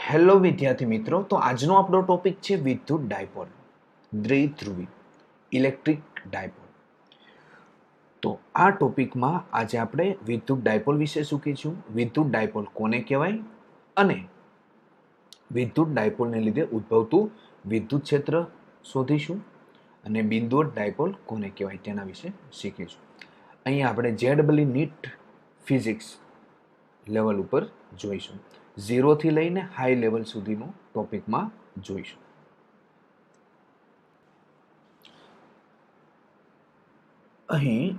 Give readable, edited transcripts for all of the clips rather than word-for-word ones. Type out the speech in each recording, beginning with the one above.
Hello વિદ્યાર્થી મિત્રો, તો આજનો આપણો ટોપિક છે વિદ્યુત ડાયપોલ, દ્વિધ્રુવી ઇલેક્ટ્રિક ડાયપોલ. તો આ ટોપિકમાં આજે આપણે વિદ્યુત ડાયપોલ વિશે શીખીશું. વિદ્યુત ડાયપોલ કોને કહેવાય અને વિદ્યુત ડાયપોલને લીધે ઉદ્ભવતું વિદ્યુત ક્ષેત્ર શોધીશું અને બિંદુવત ડાયપોલ કોને કહેવાય તેના વિશે શીખીશું. અહીંયા આપણે JEE નીટ ફિઝિક્સ લેવલ ઉપર જોઈશું. 0 થી લઈને હાઈ લેવલ સુધીનું ટોપિકમાં જોઈશું. અહીં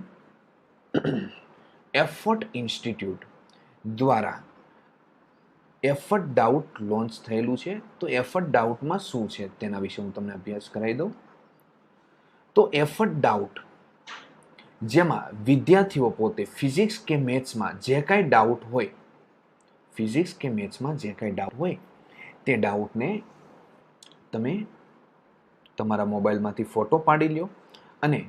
એફર્ટ ઇન્સ્ટિટ્યૂટ દ્વારા એફર્ટ ડાઉટ લોન્ચ થયેલું છે. તો એફર્ટ ડાઉટમાં શું છે તેના વિશે હું તમને અભ્યાસ કરાવી દઉં. તો એફર્ટ ડાઉટ જેમાં વિદ્યાર્થીઓ પોતે ફિઝિક્સ કે મેથ્સમાં જે કાંઈ ડાઉટ હોય તે ડાઉટને તમે તમારા મોબાઈલમાંથી ફોટો પાડી લ્યો અને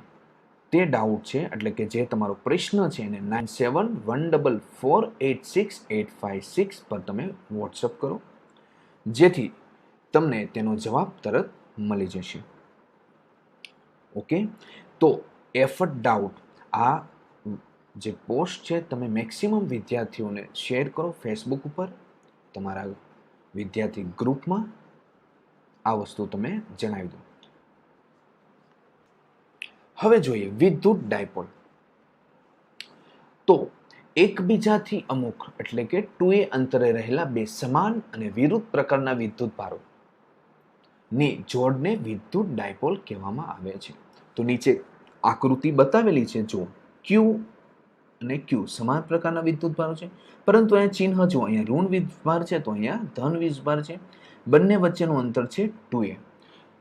તે ડાઉટ છે એટલે કે જે તમારો પ્રશ્ન છે એને 9714486856 પર તમે વોટ્સઅપ કરો, જેથી તમને તેનો જવાબ તરત મળી જશે. ઓકે, તો એફર્ટ ડાઉટ આ જે પોસ્ટ છે તમે મેક્સિમમ વિદ્યાર્થીઓને શેર કરો ફેસબુક ઉપર, તમારા વિદ્યાર્થી ગ્રુપમાં આ વસ્તુ તમે જણાવી દો. હવે જોઈએ વિદ્યુત ડાયપોલ. તો એકબીજાથી અમુક એટલે કે 2a અંતરે રહેલા બે સમાન અને વિરુદ્ધ પ્રકારના વિદ્યુત ભારો ની જોડને વિદ્યુત ડાયપોલ કહેવામાં આવે છે. તો નીચે આકૃતિ બતાવેલી છે, જો Q અને Q સમાન પ્રકારના વિદ્યુત ભારો છે, પરંતુ અહીંયા ચિહ્ન જો અહીંયા ઋણ વીજભાર છે તો અહીંયા ધન વીજભાર છે. બંને વચ્ચેનું અંતર છે 2a.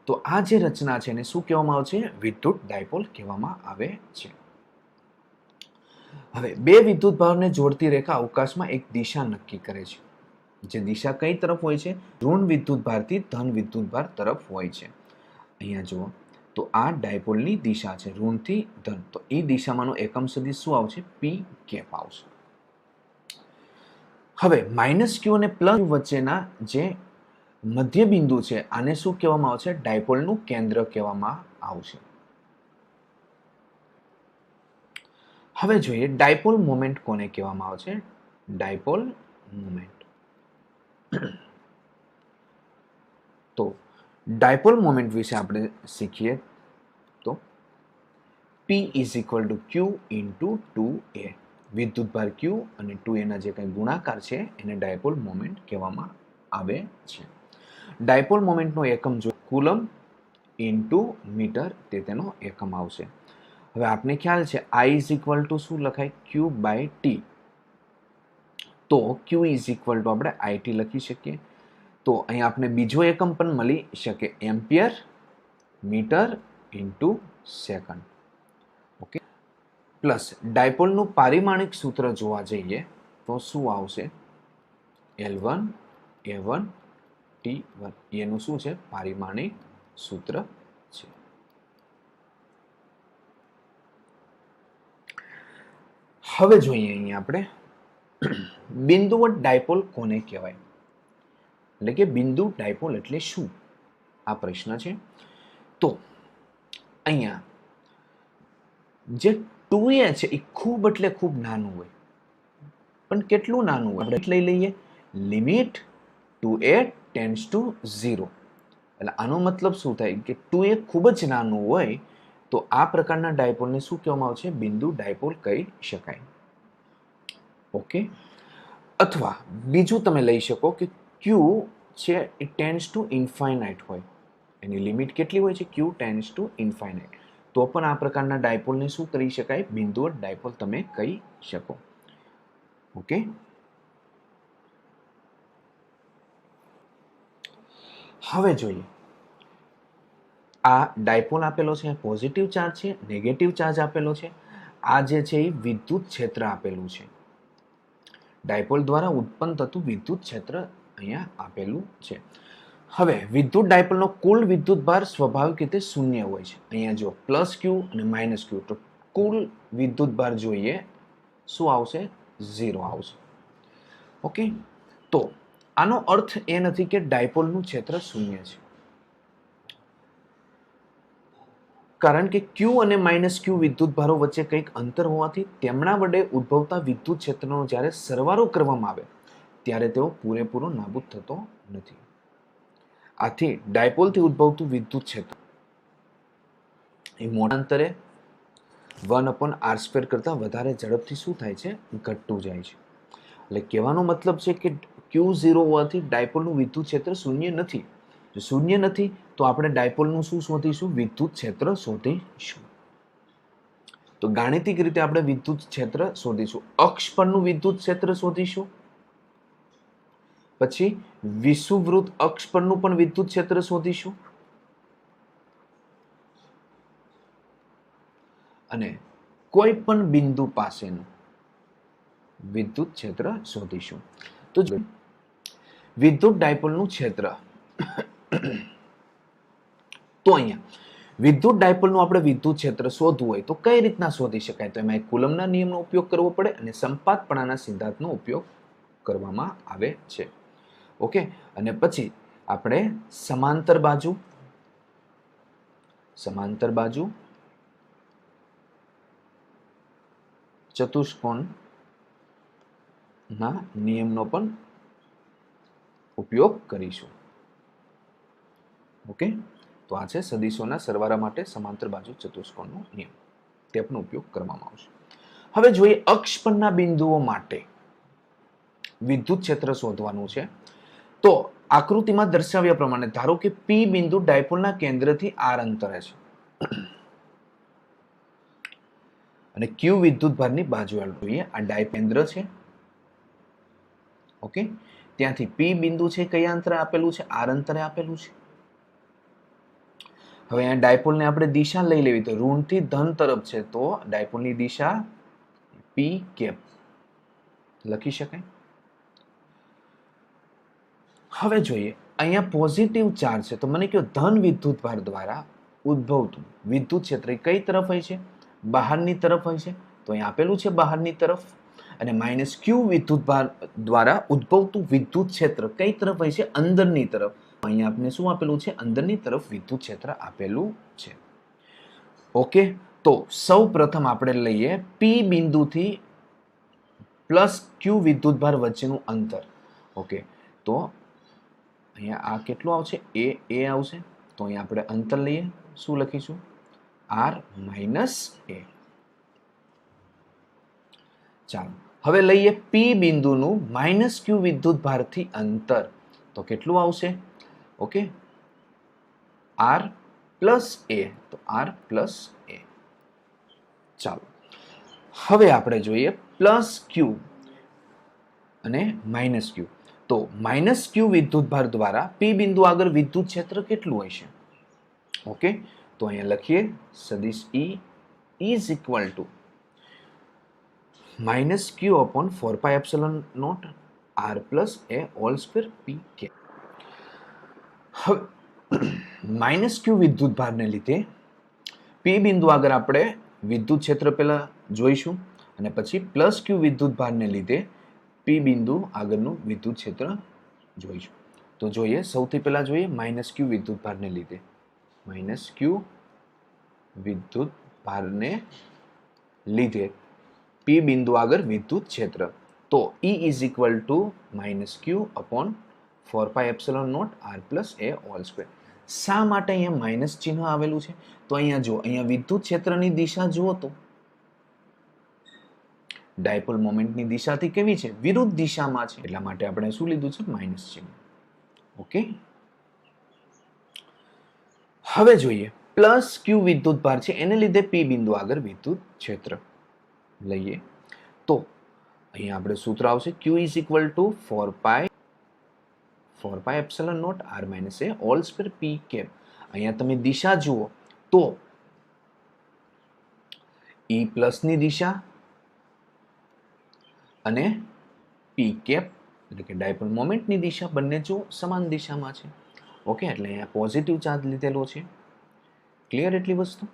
તો આ જે રચના છે એને શું કહેવામાં આવે છે? વિદ્યુત ડાયપોલ કહેવામાં આવે છે. હવે બે વિદ્યુત ભારને જોડતી રેખા અવકાશમાં એક દિશા નક્કી કરે છે. જે દિશા કઈ તરફ હોય છે? ઋણ વિદ્યુત ભારથી ધન વિદ્યુત ભાર તરફ હોય છે. અહીંયા જુઓ, તો આ ડાયપોલની દિશા છે ઋણથી ધન. તો એ દિશામાંનો એકમ સદિશ શું આવશે? P કેપ આવશે. હવે -Q અને +Q વચ્ચેના જે મધ્ય બિંદુ છે આને શું કહેવામાં આવશે? ડાયપોલનું કેન્દ્ર કહેવામાં આવશે. હવે જોઈએ ડાયપોલ મોમેન્ટ કોને કહેવામાં આવે છે? Dipole moment. તો ડાયપોલ મોમેન્ટ વિશે આપણે શીખીએ તો P = Q × 2a. વિદ્યુતભાર Q અને 2a ના જે કંઈ ગુણાકાર છે એને ડાયપોલ મોમેન્ટ કહેવામાં આવે છે. ડાયપોલ મોમેન્ટનો એકમ જો કુલમ * મીટર તે તેનો એકમ આવશે. હવે આપને ખ્યાલ છે I = શું લખાય? Q/T. તો Q = આપણે IT લખી શકીએ. તો અહીં આપણે બીજો એકમ પણ મળી શકે, ampere meter × second. Okay, plus ડાયપોલનું પારિમાણિક સૂત્ર જોવા જઈએ તો શું આવશે? L1 A1 T1. એનું શું છે? પારિમાણિક સૂત્ર છે. હવે જોઈએ અહીંયા આપણે બિંદુવત ડાયપોલ કોને કહેવાય, એટલે કે બિંદુ ડાયપોલ એટલે શું? આ પ્રશ્ન છે. તો અહીંયા જે 2a છે એ ખૂબ એટલે ખૂબ નાનું હોય, પણ કેટલું નાનું હોય? આપણે લઈ લઈએ લિમિટ 2a → 0. એટલે આનો મતલબ શું થાય કે 2a ખૂબ જ નાનું હોય તો આ પ્રકારના ડાયપોલને શું કહેવામાં આવે છે? બિંદુ ડાયપોલ કહી શકાય. ઓકે, અથવા બીજું તમે લઈ શકો કે Q છે એ →∞ હોય, એની લિમિટ કેટલી હોય છે? Q →∞. તો પણ આ પ્રકારના ડાયપોલને શું કરી શકાય? બિંદુવત ડાયપોલ તમે કહી શકો. ઓકે, હવે જોઈએ આ ડાયપોલ આપેલો છે, પોઝિટિવ ચાર્જ છે, નેગેટિવ ચાર્જ આપેલો છે. આ જે છે એ વિદ્યુત ક્ષેત્ર આપેલું છે. ડાયપોલ દ્વારા ઉત્પન્ન થતું વિદ્યુત ક્ષેત્ર અહીંયા આપેલું છે. હવે વિદ્યુત ડાયપોલનો કુલ વિદ્યુત ભાર સ્વાભાવિક રીતે શૂન્ય હોય છે. અહીંયા જો +Q અને -Q, તો કુલ વિદ્યુત ભાર જોઈએ શું આવશે? 0 આવશે. ઓકે, તો આનો અર્થ એ નથી કે ડાયપોલનું ક્ષેત્ર શૂન્ય છે, કારણ કે ક્યુ અને માઇનસ ક્યુ વિદ્યુત ભારો વચ્ચે કંઈક અંતર હોવાથી તેમના વડે ઉદ્ભવતા વિદ્યુત ક્ષેત્રનો જ્યારે સરવાળો કરવામાં આવે ત્યારે તેઓ પૂરેપૂરો નાબૂદ થતો નથી. આથી ડાયપોલથી ઉદ્ભવતું વિદ્યુત ક્ષેત્ર એ મોટા અંતરે 1/r² કરતા વધારે ઝડપથી શું થાય છે? ઘટતું જાય છે. એટલે કહેવાનો મતલબ છે કે Q0 હોવાથી ડાયપોલનું વિદ્યુત ક્ષેત્ર શૂન્ય નથી. જો શૂન્ય નથી તો આપણે ડાયપોલનું શું શોધીશું? વિદ્યુત ક્ષેત્ર શોધીશું. તો ગાણિતિક રીતે આપણે વિદ્યુત ક્ષેત્ર શોધીશું. અક્ષ પરનું વિદ્યુત ક્ષેત્ર શોધીશું, પછી વિષુવવૃત્ત અક્ષ પરનું પણ વિદ્યુત ક્ષેત્ર શોધીશું, અને કોઈ પણ બિંદુ પાસેનું વિદ્યુત ક્ષેત્ર શોધીશું. તો વિદ્યુત ડાયપોલનું ક્ષેત્ર તો અહીંયા વિદ્યુત ડાયપોલનું આપણે વિદ્યુત ક્ષેત્ર શોધવું હોય તો કઈ રીતના શોધી શકાય? તો એમાં એક કુલમના નિયમનો ઉપયોગ કરવો પડે અને સંપાતપણાના સિદ્ધાંતનો ઉપયોગ કરવામાં આવે છે. ઓકે, અને પછી આપણે સમાંતર બાજુ ચતુષ્કોણના નિયમનો પણ ઉપયોગ કરીશું. ઓકે, તો આ છે સદિશોના સરવાળા માટે સમાંતર બાજુ ચતુષ્કોણનો નિયમ, તે પણ ઉપયોગ કરવામાં આવશે. હવે જોઈએ અક્ષ પરના બિંદુઓ માટે વિદ્યુત ક્ષેત્ર શોધવાનું છે. તો આકૃતિમાં દર્શાવ્યા પ્રમાણે ધારો કે P બિંદુ ડાયપોલના કેન્દ્રથી r અંતરે છે અને Q વિદ્યુત ભારની બાજુએ જોઈએ. આ ડાયકેન્દ્ર છે. ઓકે, ત્યાંથી P બિંદુ છે કયા અંતરે આપેલું છે? r અંતરે આપેલું છે. હવે આ ડાયપોલને આપણે દિશા લઈ લેવી તો ઋણથી ધન તરફ છે, તો ડાયપોલની દિશા p કેપ લખી શકાય. હવે જોઈએ અહીંયા પોઝિટિવ ચાર્જ છે, તો મને કહો ધન વિદ્યુત ભાર દ્વારા ઉદ્ભવતું વિદ્યુત ક્ષેત્ર કઈ તરફ હોય છે? બહારની તરફ હોય છે. તો અહીંયા આપેલું છે બહારની તરફ. અને માઇનસ Q વિદ્યુત ભાર દ્વારા ઉદ્ભવતું વિદ્યુત ક્ષેત્ર કઈ તરફ હોય છે? અંદરની તરફ. અહીંયા આપણે શું આપેલું છે? અંદરની તરફ વિદ્યુત ક્ષેત્ર આપેલું છે. ઓકે, તો સૌ પ્રથમ આપણે લઈએ P બિંદુથી પ્લસ Q વિદ્યુત ભાર વચ્ચેનું અંતર. ઓકે, તો અહીંયા આ કેટલું આવશે? એ આવશે. તો અહીંયા આપણે અંતર લઈએ, શું લખીશું? r minus a. ચાલો હવે લઈએ P બિંદુનું માઇનસ Q વિદ્યુત ભારથી અંતર, તો કેટલું આવશે? Okay, r plus a. તો r પ્લસ a. ચાલો હવે આપણે જોઈએ પ્લસ Q અને માઇનસ Q. તો માઇનસ Q વિદ્યુત ભાર દ્વારા P બિંદુ આગળ વિદ્યુત ક્ષેત્ર કેટલું હોય છે? ઓકે, તો અહીંયા લખીએ સદિશ E is equal to minus Q upon 4πε0 r plus a whole square p કે. હવે માઇનસ Q વિદ્યુત ભારને લીધે P બિંદુ આગળ આપણે વિદ્યુત ક્ષેત્ર પહેલા જોઈશું અને પછી પ્લસ Q વિદ્યુત ભારને લીધે P બિંદુ આગળનું વિદ્યુત ક્ષેત્ર જોઈશું. તો જોઈએ સૌથી પહેલા જોઈએ માઇનસ Q વિદ્યુત ભારને લીધે. માઇનસ Q વિદ્યુત ભારને લીધે P બિંદુ આગળ વિદ્યુત ક્ષેત્ર. તો E is equal to minus Q upon 4πε0 r plus a whole square. શા માટે અહીંયા માઇનસ ચિહ્ન આવેલું છે? તો અહીંયા જો અહીંયા વિદ્યુત ક્ષેત્રની દિશા જુઓ તો ડાયપોલ મોમેન્ટની દિશાથી કેવી છે? વિરુદ્ધ દિશામાં છે. એટલા માટે આપણે શું લીધું છે? માઇનસ ચિહ્ન. ઓકે, હવે જોઈએ પ્લસ Q વિદ્યુત ભાર છે, એને લીધે P બિંદુ આગળ વિદ્યુત ક્ષેત્ર લઈએ. તો અહીંયા આપણે સૂત્ર આવશે Q is equal to 4πε0 r minus a whole square p cap. અહીંયા તમે દિશા જુઓ તો E પ્લસની દિશા અને p કેપ એટલે કે ડાયપોલ મોમેન્ટની દિશા બંને જો સમાન દિશામાં છે. ઓકે, એટલે અહીંયા પોઝિટિવ ચાર્જ લીધેલો છે. ક્લિયર એટલી વસ્તુ?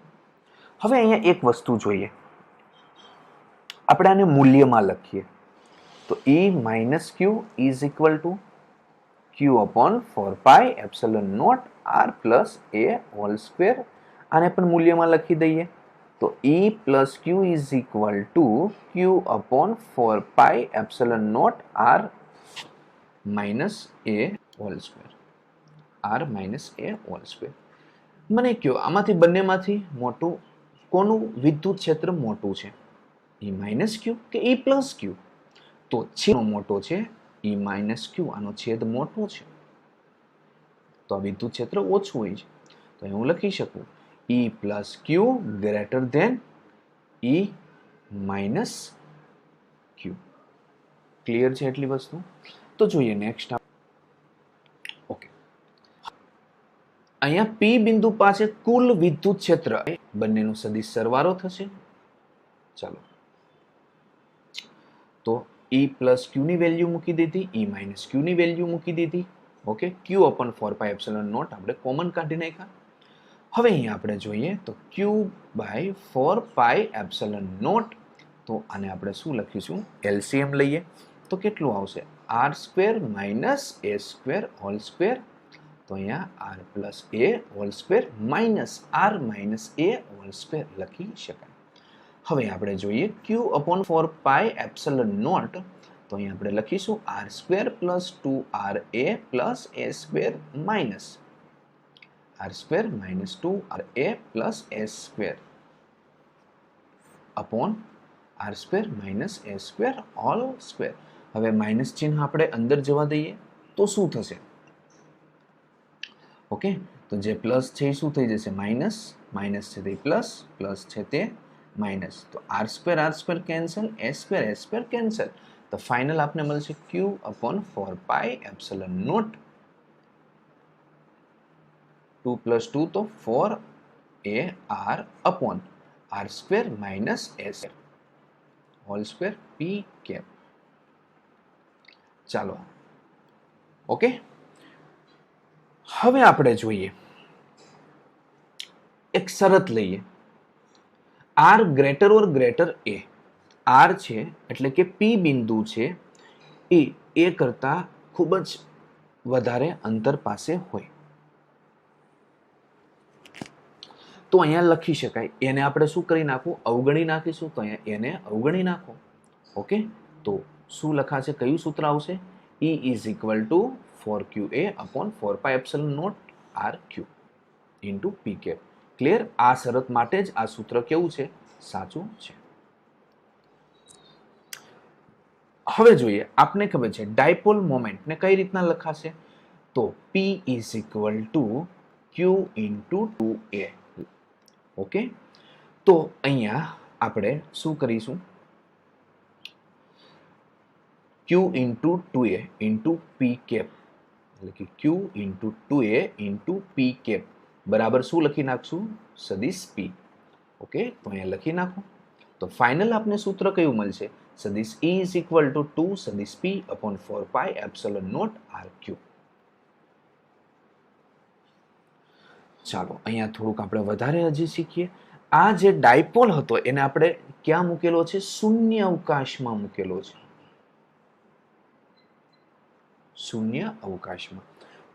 હવે અહીંયા એક વસ્તુ જોઈએ, આપણે આને મૂલ્યમાં લખીએ તો E minus Q is equal to Q upon 4 pi epsilon nought R plus A whole square. આને પણ મૂલ્યમાં લખી દઈએ તો E plus Q is equal to Q upon 4 pi epsilon nought R minus A whole square. R minus A whole square. મને કહો આમાંથી બંનેમાંથી મોટું કોનું વિદ્યુત ક્ષેત્ર મોટું છે, E માઇનસ ક્યુ કે E પ્લસ ક્યુ? તો છેદ મોટો છે, E માઇનસ ક્યુ. આનો છેદ મોટો છે તો આ વિદ્યુત ક્ષેત્ર ઓછું હોય છે. તો હું લખી શકું E પ્લસ ક્યુ ગ્રેટર ધેન E માઇનસ ક્યુ. ક્લિયર છે એટલી વસ્તુ? તો જોઈએ નેક્સ્ટ. ઓકે, અહીંયા P બિંદુ પાસે કુલ વિદ્યુત ક્ષેત્ર બંનેનો સદિશ સરવાળો થશે. ચાલો, તો E પ્લસ ક્યુ ની વેલ્યુ મૂકી દીધી, E માઇનસ ક્યુ ની વેલ્યુ મૂકી દીધી. Okay, Q upon 4 pi epsilon not આપણે કોમન કાઢી નાખ્યા. હવે અહીંયા આપણે જોઈએ તો Q by 4 pi epsilon not. તો આને આપણે શું લખીશું? એલસીએમ લઈએ તો કેટલું આવશે? R square minus a square whole square. તો અહીંયા આર પ્લસ એ whole square minus r minus એ હોલ સ્ક્વેર લખી શકાય. હવે આપણે જોઈએ Q upon 4 pi epsilon not. તો અહીંયા આપણે લખીશું r square plus 2 r a plus A square minus r square minus 2 r a plus A square upon R square minus a square whole square. હવે માઇનસ ચિહ્ન આપણે અંદર જવા દઈએ તો શું થશે? ઓકે, તો જે પ્લસ છે એ શું થઈ જશે? માઇનસ. માઇનસ છે તે પ્લસ, પ્લસ છે તે માઇનસ. તો r square cancel, a square cancel. તો ફાઇનલ આપને મળશે Q upon 4 pi epsilon not 2 plus 2 તો 4 a r upon R square minus a square whole square p cap. ચાલો, ઓકે. હવે આપણે જોઈએ એક શરત લઈએ, r greater or greater a. R છે એટલે કે પી બિંદુ છે એ કરતા ખૂબ જ વધારે અંતર પાસે હોય તો અહીંયા લખી શકાય. એને આપણે શું કરી નાખવું? અવગણી નાખીશું. તો અહીંયા એને અવગણી નાખો. ઓકે, તો શું લખાશે? કયું સૂત્ર આવશે? E is equal to 4QA upon 4 pi epsilon nought R Q into P cap. Clear? આ શરત માટે જ આ સૂત્ર કેવું છે? સાચું છે. હવે જોઈએ, આપને ખબર છે ડાયપોલ મોમેન્ટ ને કઈ રીતના લખાશે? તો P is equal to Q into 2A. Okay, તો અહીંયા આપણે શું કરીશું? Q into 2A into P cap, એટલે કે Q into 2A into P cap બરાબર શું લખી નાખશું? સદિશ P. ઓકે, તો અહીંયા લખી નાખો. તો ફાઇનલ આપને સૂત્ર કયું મળશે? સદિશ E ઇઝ ઇક્વલ ટુ 2 સદિશ P upon 4 pi epsilon nought R Q. ચાલો, અહીંયા થોડુંક આપણે વધારે હજી શીખીએ. આ જે ડાયપોલ હતો એને આપણે ક્યાં મૂકેલો છે? શૂન્ય અવકાશમાં મૂકેલો છે. શૂન્ય અવકાશમાં.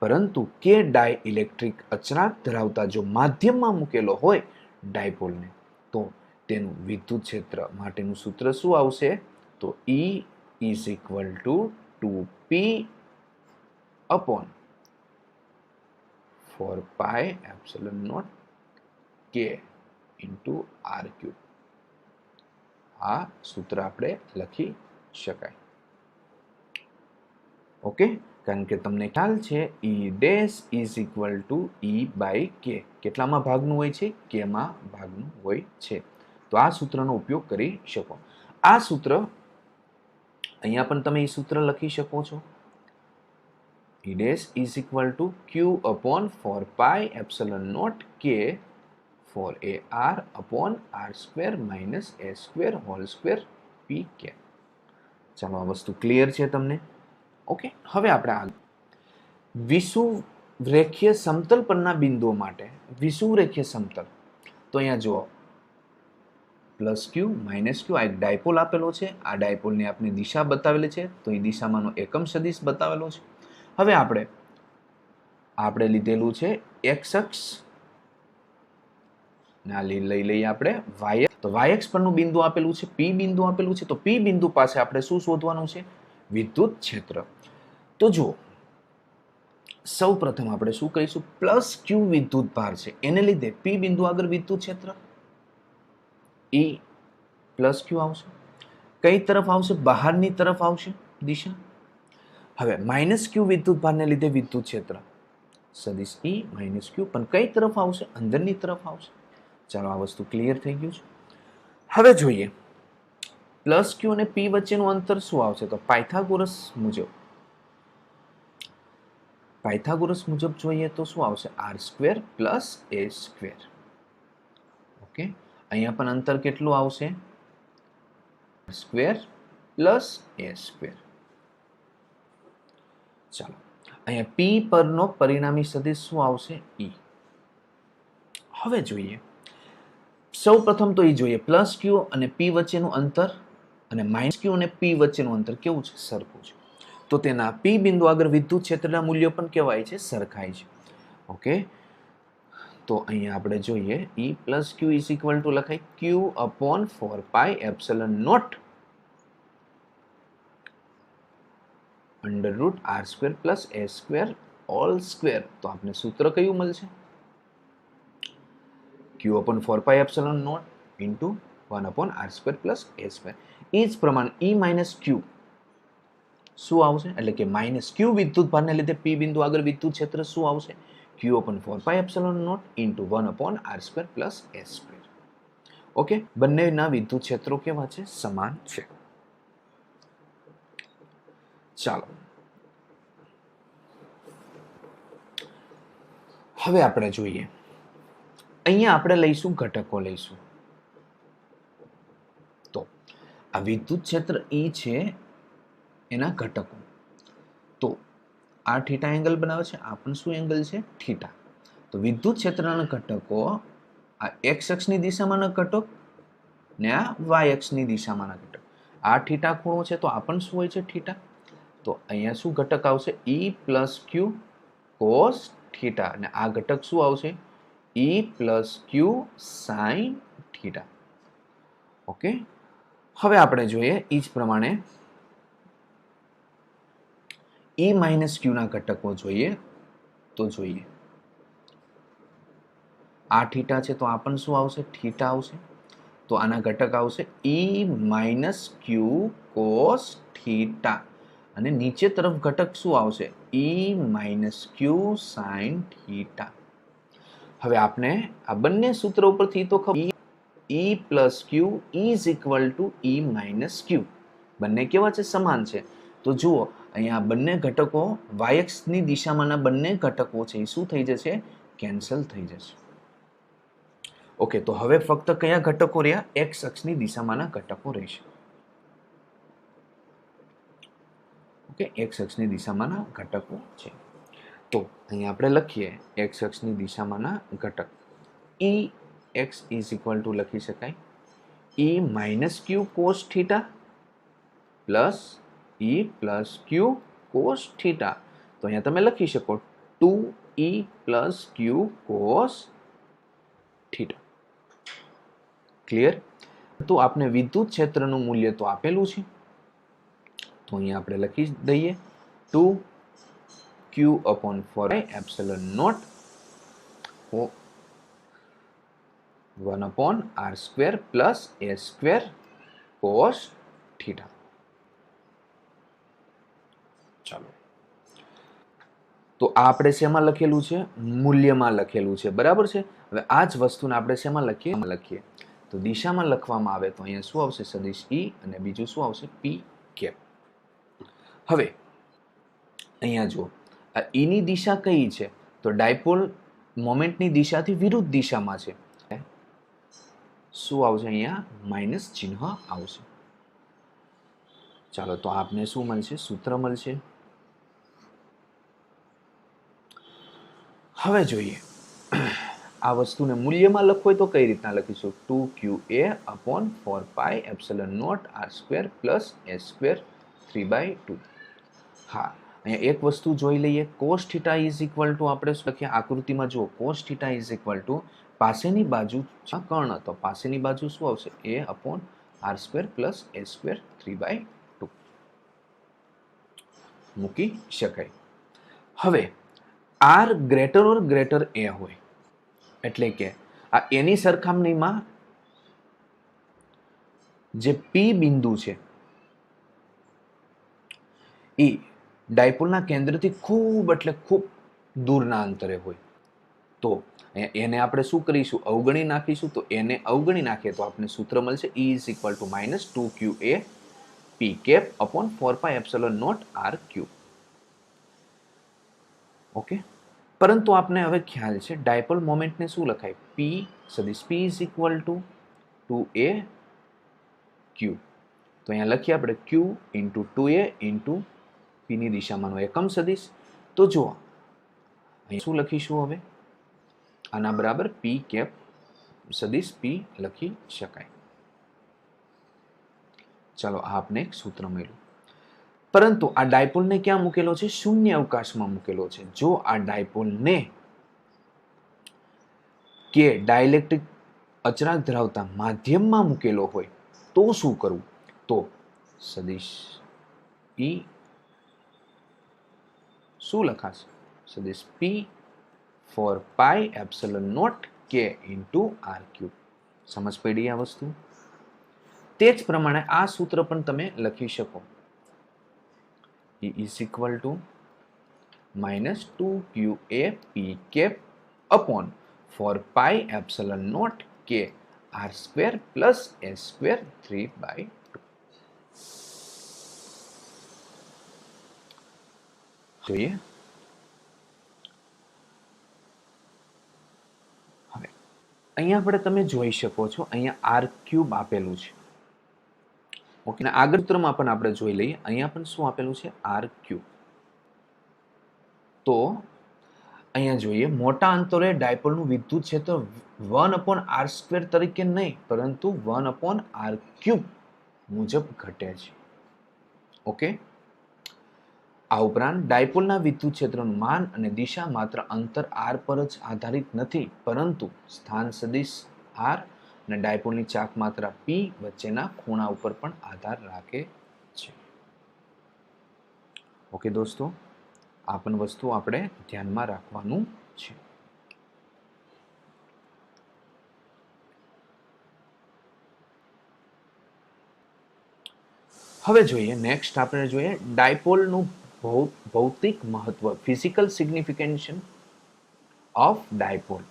પરંતુ કે ડાઇલેક્ટ્રિક અચળાંક ધરાવતા જો માધ્યમમાં મૂકેલો હોય ડાયપોલને તો તેનું વિદ્યુત ક્ષેત્ર માટેનું સૂત્ર શું આવશે? તો E is equal to 2P upon 4 pi epsilon not K into R cube. આ સૂત્ર આપણે લખી શકાય. ઓકે, કારણ કે તમને ખ્યાલ છે E dash is equal to E by K. કેટલામાં ભાગનું હોય છે? K માં ભાગનું હોય છે. તો આ સૂત્રનો ઉપયોગ કરી શકો. આ સૂત્ર અહીંયા પણ તમે એ સૂત્ર લખી શકો છો. E dash is equal to Q upon 4 pi epsilon not K 4AR upon R square minus a square whole square p કે. ચાલો, આ વસ્તુ ક્લિયર છે તમને? ઓકે, હવે આપણે આગળ વિષુવરેખીય સમતલ પરના બિંદુઓ માટે વિષુવરેખીય સમતલ. તો અહીંયા જુઓ પ્લસ ક્યુ માઇનસ ક્યુ, આ એક ડાયપોલ આપેલો છે. આ ડાયપોલની આપણે દિશા બતાવેલી છે તો એ દિશામાંનો એકમ સદિશ બતાવેલો છે. હવે આપણે લીધેલું છે એક્સ અક્ષ, લઈ લઈએ આપણે વાય. તો વાય અક્ષ પરનું બિંદુ આપેલું છે, પી બિંદુ આપેલું છે. તો પી બિંદુ પાસે આપણે શું શોધવાનું છે? વિદ્યુત ક્ષેત્ર. તો જુઓ, સૌ પ્રથમ આપણે શું કરીશું? પ્લસ ક્યુ વિદ્યુત ભાર છે, એને લીધે પી બિંદુ આગળ વિદ્યુત ક્ષેત્ર ઈ પ્લસ ક્યુ આવશે. કઈ તરફ આવશે? બહારની તરફ આવશે દિશા. હવે માઇનસ ક્યુ વિદ્યુત ભારને લીધે વિદ્યુત ક્ષેત્ર સદિશ ઈ માઇનસ ક્યુ, પણ કઈ તરફ આવશે? અંદરની તરફ આવશે. ચાલો, આ વસ્તુ ક્લિયર થઈ ગયું છે. હવે જોઈએ પ્લસ ક્યુ અને પી વચ્ચેનું અંતર શું આવશે? તો પાયથાગોરસ મુજબ જોઈએ તો શું આવશે? આર સ્ક્વેર પ્લસ એ સ્ક્વેર. ઓકે, અહીંયા પણ અંતર કેટલું આવશે? સ્ક્વેર પ્લસ એ સ્ક્વેર. ચાલો, અહીંયા પી પરનો પરિણામી સદિશ શું આવશે? ઈ. હવે જોઈએ, સૌ પ્રથમ તો એ જોઈએ પ્લસ ક્યુ અને પી વચ્ચેનું અંતર અને માઇનસ ક્યુ અને પી વચ્ચેનું અંતર કેવું છે? સરખું છે. તો તેના પી બિંદુ આગળ વિદ્યુત ક્ષેત્રના મૂલ્યો પણ કેવાય છે? સરખાય છે. ઓકે, તો અહીંયા આપણે જોઈએ E plus Q is equal to લખાય Q upon 4 pi epsilon not under root r square plus A square all square. તો આપણે સૂત્ર કયું મળશે? Q upon 4 pi epsilon not into 1 upon R square plus A square. એ જ પ્રમાણે E minus ક્યુ શું આવશે? એટલે કે માઇનસ ક્યુ વિદ્યુત ભારને લીધે પી બિંદુ આગળ વિદ્યુત ક્ષેત્ર શું આવશે? Q upon 4 pi epsilon not into 1 upon R square plus A square. Okay, બંનેના વિદ્યુત ક્ષેત્રો કેવા છે? સમાન છે. ચાલો, હવે આપણે જોઈએ, અહીંયા આપણે લઈશું ઘટકો લઈશું. તો આ વિદ્યુત ક્ષેત્ર E છે, એના ઘટકો. તો આ થીટા એંગલ બનાવે છે, આ પણ શું એંગલ છે? થીટા. તો વિદ્યુત ક્ષેત્રના ઘટકો આ એક્સ અક્ષની દિશામાંના ઘટક ને આ વાય અક્ષની દિશામાંના ઘટક. આ થીટા ખૂણો છે, તો આ પણ શું હોય છે? થીટા. તો અહીંયા શું ઘટક આવશે? E plus Q cos theta. અને આ ઘટક શું આવશે? E પ્લસ ક્યુ સાઇન થીટા. ઓકે, હવે આપણે જોઈએ એ જ પ્રમાણે E માઇનસ ક્યુના ઘટકો જોઈએ તો જોઈએ, આ થીટા છે, તો આ પણ શું આવશે? થીટા આવશે. તો આના ઘટક આવશે E minus Q cos theta. અને નીચે તરફ ઘટક શું આવશે? E minus Q sine theta. હવે આપણે આ બંને સૂત્ર ઉપરથી તો ખબર E plus Q is equal to E minus Q. બંને કેવા છે? સમાન છે. તો જુઓ, અહીંયા બંને ઘટકો વાય અક્ષની દિશામાંના બંને ઘટકો છે એ શું થઈ જશે? કેન્સલ થઈ જશે. ઓકે, તો હવે ફક્ત કયા ઘટકો રહ્યા? એક્સ અક્ષની દિશામાંના ઘટકો રહેશે. ઓકે, એક્સ અક્ષની દિશામાંના ઘટકો છે. તો અહીંયા આપણે લખીએ એક્સ અક્ષની દિશામાંના ઘટક. E x is equal to લખી શકાય E minus Q cos theta plus E plus Q cos theta. તો અહીંયા તમે લખી શકો 2E plus Q cos theta. Clear? તો આપણે વિદ્યુત ક્ષેત્રનું મૂલ્ય તો આપેલું છે, તો અહીંયા આપણે લખી દઈએ 2Q upon 4 epsilon nought 1 upon R square plus એ સ્ક્વેર કોસ થીટા. ચાલો, તો આ આપણે શેમાં લખેલું છે? મૂલ્યમાં લખેલું છે, બરાબર છે. હવે આ જ વસ્તુને આપણે શેમાં લખીએ? તો દિશામાં લખવામાં આવે તો અહીંયા શું આવશે? સદિશ E અને બીજું શું આવશે? P cap. હવે અહીંયા જુઓ, આ E ની દિશા કઈ છે? તો ડાયપોલ મોમેન્ટની દિશાથી વિરુદ્ધ દિશામાં છે. શું આવશે? અહીંયા માઇનસ ચિહ્ન આવશે. ચાલો, તો આપને શું મળશે? સૂત્ર મળશે. હવે જોઈએ, આ વસ્તુને મૂલ્યમાં લખવું હોય તો કઈ રીતના લખીશું? 2QA upon 4 pi epsilon nought R square plus એ સ્ક્વેર 3/2. હા, અહીંયા એક વસ્તુ જોઈ લઈએ, cos theta is equal to આપણે શું લખીએ આકૃતિમાં જુઓ, cos theta is equal to પાસેની બાજુ કર્ણ, તો પાસેની બાજુ શું આવશે a upon r square plus a square 3/2 મૂકી શકાય. હવે r greater or greater a હોય એટલે કે આ a ની સરખામણીમાં જે p બિંદુ છે એ ડાયપોલના કેન્દ્રથી ખૂબ એટલે ખૂબ દૂરના અંતરે હોય તો એને આપણે શું કરીશું અવગણી નાખીશું. તો એને અવગણી નાખીએ તો આપણે સૂત્ર મળશે E is equal to -2qa p cap upon 4πε0 r cube. Okay, પરંતુ આપને હવે ખ્યાલ છે ડાયપોલ મોમેન્ટને શું લખાય p સદિશ p is equal two 2a q. તો અહીંયા લખીએ આપણે q into 2a into p ની દિશામાંનો એકમ સદિશ. તો જુઓ અહીં શું લખીશું હવે આના બરાબર p કેપ સદિશ p લખી શકાય. ચાલો આ આપને એક સૂત્ર મળ્યું. પરંતુ આ ડાયપોલને ક્યાં મૂકેલો છે શૂન્ય અવકાશમાં મૂકેલો છે. જો આ ડાયપોલને કે ડાઇલેક્ટ્રિક અચળાંક ધરાવતા માધ્યમમાં મૂકેલો હોય તો શું કરવું? તો સદિશ E શું લખાશે સદિશ p 4πε0 k into r cube. સમજ પડી આ વસ્તુ? તે જ પ્રમાણે આ સૂત્ર પણ તમે લખી શકો E is equal to -2qa p cap upon 4πε0 k r square plus a square 3/2. જોઈએ હવે અહીંયા આપણે તમે જોઈ શકો છો અહીંયા r ક્યુબ આપેલું છે. ઓકે, આગળ સૂત્રમાં પણ આપણે જોઈ લઈએ અહીંયા પણ શું આપેલું છે r ક્યુબ. તો અહીંયા જોઈએ મોટા અંતરે ડાયપોલનું વિદ્યુત ક્ષેત્ર 1/r² તરીકે નહીં પરંતુ 1/r³ મુજબ ઘટે છે. ઓકે, આ ઉપરાંત ડાયપોલના વિદ્યુત ક્ષેત્રનું માન અને દિશા માત્ર અંતર r પર જ આધારિત નથી પરંતુ સ્થાન સદિશ r અને ડાયપોલની ચાક માત્રા p વચ્ચેના ખૂણા ઉપર પણ આધાર રાખે છે. ઓકે દોસ્તો, આ પણ વસ્તુ આપણે ધ્યાનમાં રાખવાનું છે. હવે જોઈએ નેક્સ્ટ આપણે જોઈએ ડાયપોલનું ભૌતિક મહત્વ, ફિઝિકલ સિગ્નિફિકેશન ઓફ ડાયપોલ.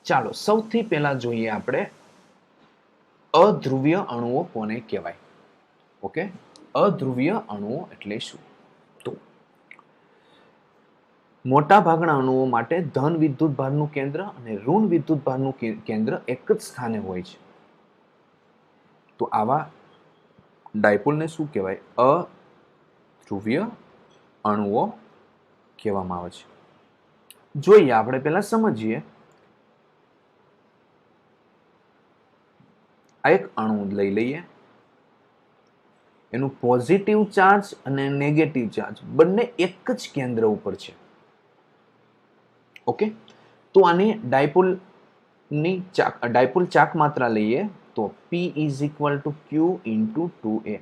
ચાલો સૌથી પહેલા જોઈએ આપણે અધ્રુવીય અણુઓ કોને કહેવાય. ઓકે, અધ્રુવીય અણુઓ એટલે શું? તો મોટા ભાગના અણુઓ માટે ધન વિદ્યુત ભારનું કેન્દ્ર અને ઋણ વિદ્યુત ભારનું કેન્દ્ર એક જ સ્થાને હોય છે. તો આવા ડાયપોલને શું કહેવાય? અધ્રુવીય અણુઓ કહેવામાં આવે છે. જોઈએ આપણે પહેલા સમજીએ. આ એક અણુ લઈ લઈએ, એનું પોઝિટિવ ચાર્જ અને નેગેટિવ ચાર્જ બંને એક જ કેન્દ્ર ઉપર છે. ઓકે, તો આની ડાયપોલ ચાક માત્રા લઈએ તો p is equal to q into 2a.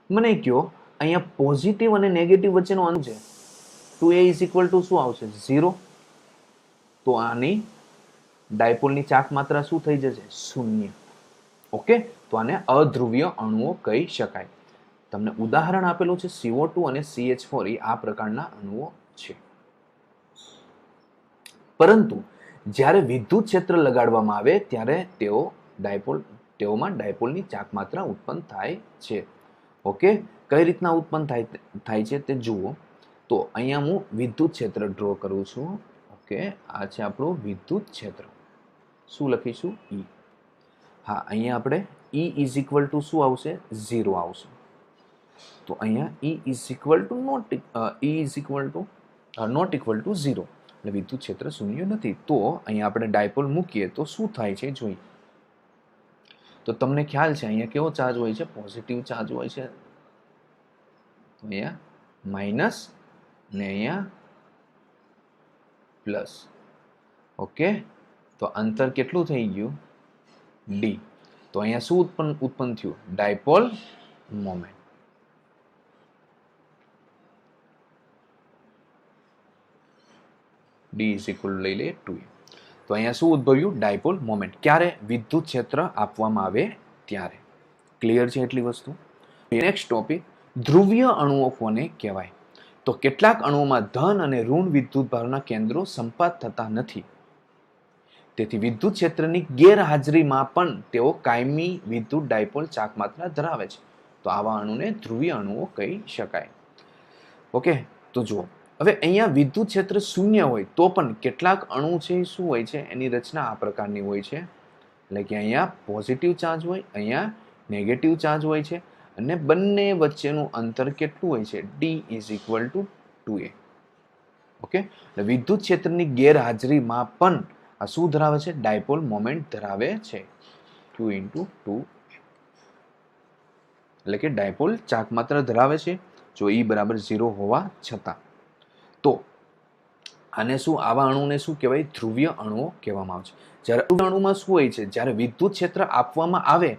મને કહો અહીંયા પોઝિટિવ અને નેગેટિવ વચ્ચેનો અંતર છે 2a ઇઝ ઇક્વલ ટુ શું આવશે 0. તો આની ડાયપોલની ચાક માત્રા શું થઈ જશે? શૂન્ય. ઓકે, તો આને અધ્રુવીય અણુઓ કહી શકાય. તમને ઉદાહરણ આપેલું છે CO2 અને CH4 એ આ પ્રકારના અણુઓ છે. પરંતુ જ્યારે વિદ્યુત ક્ષેત્ર લગાડવામાં આવે ત્યારે તેઓમાં ડાયપોલની ચાક માત્રા ઉત્પન્ન થાય છે. ઓકે, કઈ રીતના ઉત્પન્ન થાય છે તે જુઓ. તો અહીંયા હું વિદ્યુત ક્ષેત્ર ડ્રો કરું છું. ઓકે, આ છે આપણું વિદ્યુત ક્ષેત્ર. શું લખીશું? E. હા, અહીંયા આપણે E ઇઝ ઇક્વલ ટુ શું આવશે? 0 આવશે. તો અહીંયા E is equal to not equal to 0 એટલે વિદ્યુત ક્ષેત્ર શૂન્ય નથી. તો અહીંયા આપણે ડાયપોલ મૂકીએ તો શું થાય છે જોઈએ. તો તમને ખ્યાલ છે અહીંયા કેવો ચાર્જ હોય છે? પોઝિટિવ ચાર્જ હોય છે. તો અહીંયા ને અહીંયા પ્લસ. ઓકે, તો અંતર કેટલું થઈ ગયું? ડી. તો અહીંયા શું ઉત્પન્ન થયું? Dipole moment. D is equal લઈ લે 2a. તો અહીંયા શું ઉદ્ભવ્યું? Dipole moment. ક્યારે? વિદ્યુત ક્ષેત્ર આપવામાં આવે ત્યારે. ક્લિયર છે એટલી વસ્તુ? નેક્સ્ટ ટોપિક, ધ્રુવીય અણુઓ કોને કહેવાય? તો કેટલાક અણુઓમાં ધન અને ઋણ વિદ્યુત ભારના કેન્દ્રો સંપાત થતા નથી, તેથી વિદ્યુત ક્ષેત્રની ગેરહાજરીમાં પણ તેઓ કાયમી વિદ્યુત ડાયપોલ ચાક માત્રા ધરાવે છે. તો આવા અણુને ધ્રુવીય અણુઓ કહી શકાય. ઓકે, તો જુઓ, હવે અહીંયા વિદ્યુત ક્ષેત્ર શૂન્ય હોય તો પણ કેટલાક અણુ છે શું હોય છે? એની રચના આ પ્રકારની હોય છે, એટલે કે અહીંયા પોઝિટિવ ચાર્જ હોય, અહીંયા નેગેટિવ ચાર્જ હોય છે, અને બંને વચ્ચેનું અંતર કેટલું હોય છે? D is equal two 2a. Okay, એટલે વિદ્યુત ક્ષેત્રની ગેરહાજરીમાં પણ આ શું ધરાવે છે? ડાયપોલ મોમેન્ટ ધરાવે છે, q ઇન્ટુ 2, એટલે કે ડાયપોલ ચાક માત્ર ધરાવે છે જો E બરાબર 0 હોવા છતાં. તો આને શું, આવા અણુને શું કહેવાય? ધ્રુવીય અણુઓ કહેવામાં આવે છે. જ્યારે ધ્રુવીય અણુમાં શું હોય છે? જ્યારે વિદ્યુત ક્ષેત્ર આપવામાં આવે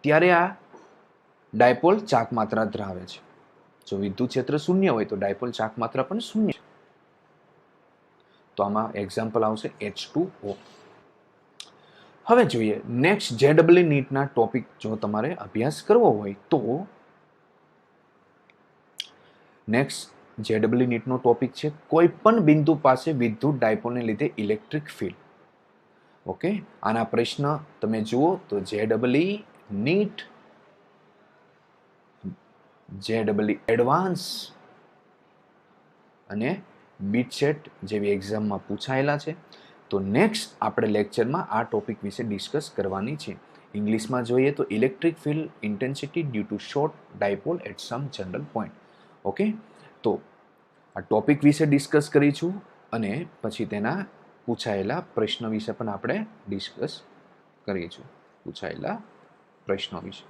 ત્યારે આ ડાયપોલ ચાક માત્રા ધરાવે છે. જો વિદ્યુત ક્ષેત્ર શૂન્ય હોય તો ડાયપોલ ચાક માત્રા પણ શૂન્ય. તો આમાં એક્ઝામ્પલ આવશે H2O. હવે જોઈએ નેક્સ્ટ JEE નીટના ટોપિક. જો તમારે અભ્યાસ કરવો હોય તો નેક્સ્ટ JEE નીટનો ટોપિક છે કોઈ પણ બિંદુ પાસે વિદ્યુત ડાયપોલને લીધે ઇલેક્ટ્રિક ફિલ્ડ. ઓકે, આના પ્રશ્ન તમે જુઓ તો JEE નીટ, JEE એડવાન્સ અને બીટસેટ જેવી એક્ઝામમાં પૂછાયેલા છે. તો નેક્સ્ટ આપણે લેક્ચરમાં આ ટોપિક વિશે ડિસ્કસ કરવાની છે. ઇંગ્લિશમાં જોઈએ તો electric field intensity due to short dipole at some general point. Okay, તો આ ટોપિક વિશે ડિસ્કસ કરીશું અને પછી તેના પૂછાયેલા પ્રશ્ન વિશે પણ આપણે ડિસ્કસ કરીશું. પૂછાયેલા પ્રશ્નો વિશે.